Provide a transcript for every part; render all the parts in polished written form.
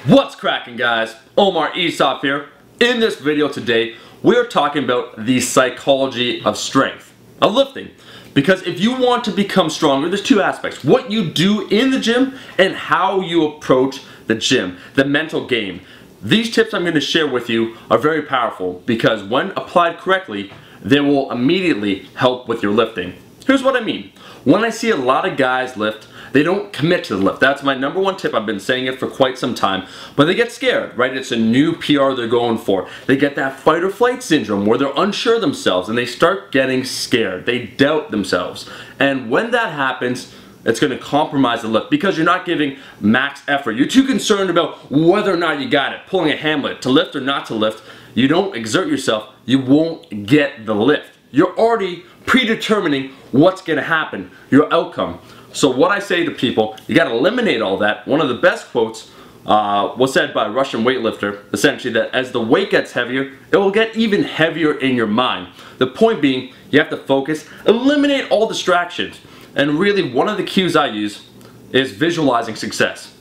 What's cracking, guys? Omar Esop here. In this video today, we're talking about the psychology of strength, of lifting. Because if you want to become stronger, there's two aspects. What you do in the gym and how you approach the gym, the mental game. These tips I'm going to share with you are very powerful because when applied correctly, they will immediately help with your lifting. Here's what I mean. When I see a lot of guys lift, they don't commit to the lift. That's my number one tip. I've been saying it for quite some time. But they get scared, right? It's a new PR they're going for. They get that fight or flight syndrome where they're unsure of themselves and they start getting scared. They doubt themselves. And when that happens, it's going to compromise the lift because you're not giving max effort. You're too concerned about whether or not you got it, pulling a Hamlet, to lift or not to lift. You don't exert yourself, you won't get the lift. You're already predetermining what's going to happen, your outcome. So what I say to people, you got to eliminate all that. One of the best quotes was said by a Russian weightlifter, essentially that as the weight gets heavier, it will get even heavier in your mind. The point being, you have to focus, eliminate all distractions. And really one of the cues I use is visualizing success.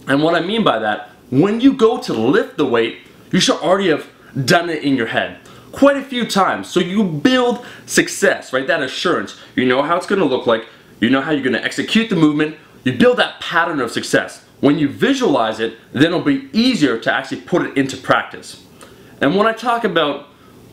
And what I mean by that, when you go to lift the weight, you should already have done it in your head quite a few times. So you build success, right? That assurance. You know how it's going to look like. You know how you're going to execute the movement. You build that pattern of success. When you visualize it, then it'll be easier to actually put it into practice. And when I talk about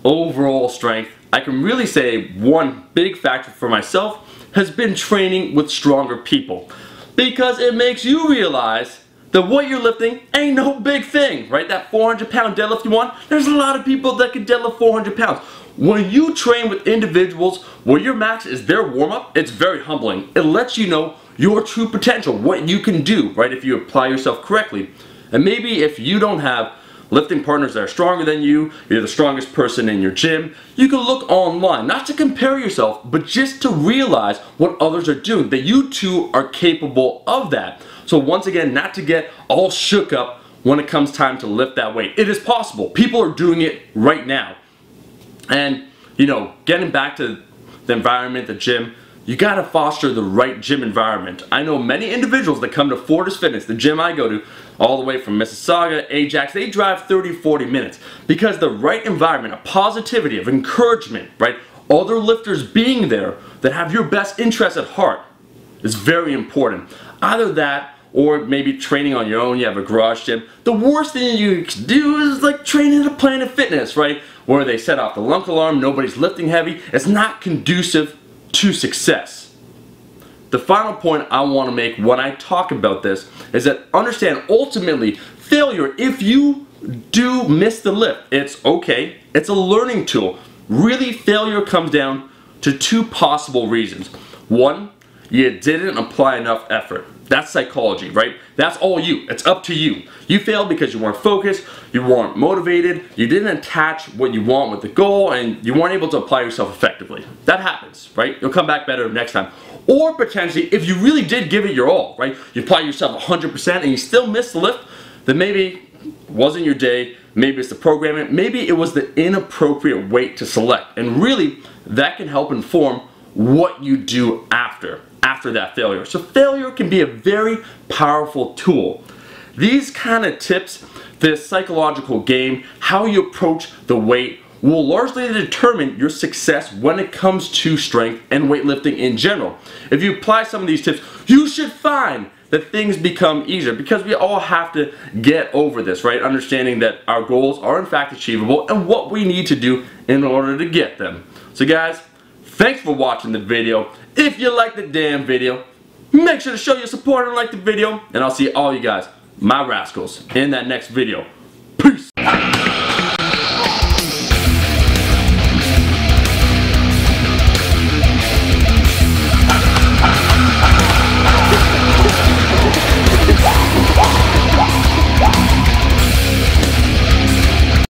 overall strength, I can really say one big factor for myself has been training with stronger people. Because it makes you realize that what you're lifting ain't no big thing, right? That 400-pound deadlift you want, there's a lot of people that can deadlift 400 pounds. When you train with individuals where your max is their warm-up, it's very humbling. It lets you know your true potential, what you can do, right, if you apply yourself correctly. And maybe if you don't have lifting partners that are stronger than you, you're the strongest person in your gym, you can look online, not to compare yourself, but just to realize what others are doing, that you too are capable of that. So once again, not to get all shook up when it comes time to lift that weight. It is possible. People are doing it right now. And, you know, getting back to the environment, the gym, you gotta foster the right gym environment. I know many individuals that come to Fortis Fitness, the gym I go to, all the way from Mississauga, Ajax, they drive 30-40 minutes because the right environment, a positivity, of encouragement, right? Other lifters being there that have your best interests at heart is very important. Either that or maybe training on your own, you have a garage gym. The worst thing you can do is like training at Planet Fitness, right? Where they set off the lunk alarm, nobody's lifting heavy. It's not conducive to success. The final point I want to make when I talk about this is that understand ultimately failure, if you do miss the lift, it's okay. It's a learning tool. Really, failure comes down to two possible reasons. One, you didn't apply enough effort. That's psychology, right? That's all you. It's up to you. You failed because you weren't focused, you weren't motivated, you didn't attach what you want with the goal, and you weren't able to apply yourself effectively. That happens, right? You'll come back better next time. Or potentially, if you really did give it your all, right? You apply yourself 100% and you still missed the lift, then maybe it wasn't your day, maybe it's the programming, maybe it was the inappropriate weight to select. And really, that can help inform what you do after that failure. So failure can be a very powerful tool. These kind of tips, this psychological game, how you approach the weight, will largely determine your success when it comes to strength and weightlifting in general. If you apply some of these tips, you should find that things become easier because we all have to get over this, right? Understanding that our goals are in fact achievable and what we need to do in order to get them. So guys, thanks for watching the video. If you like the damn video, make sure to show your support and like the video, and I'll see all you guys, my rascals, in that next video.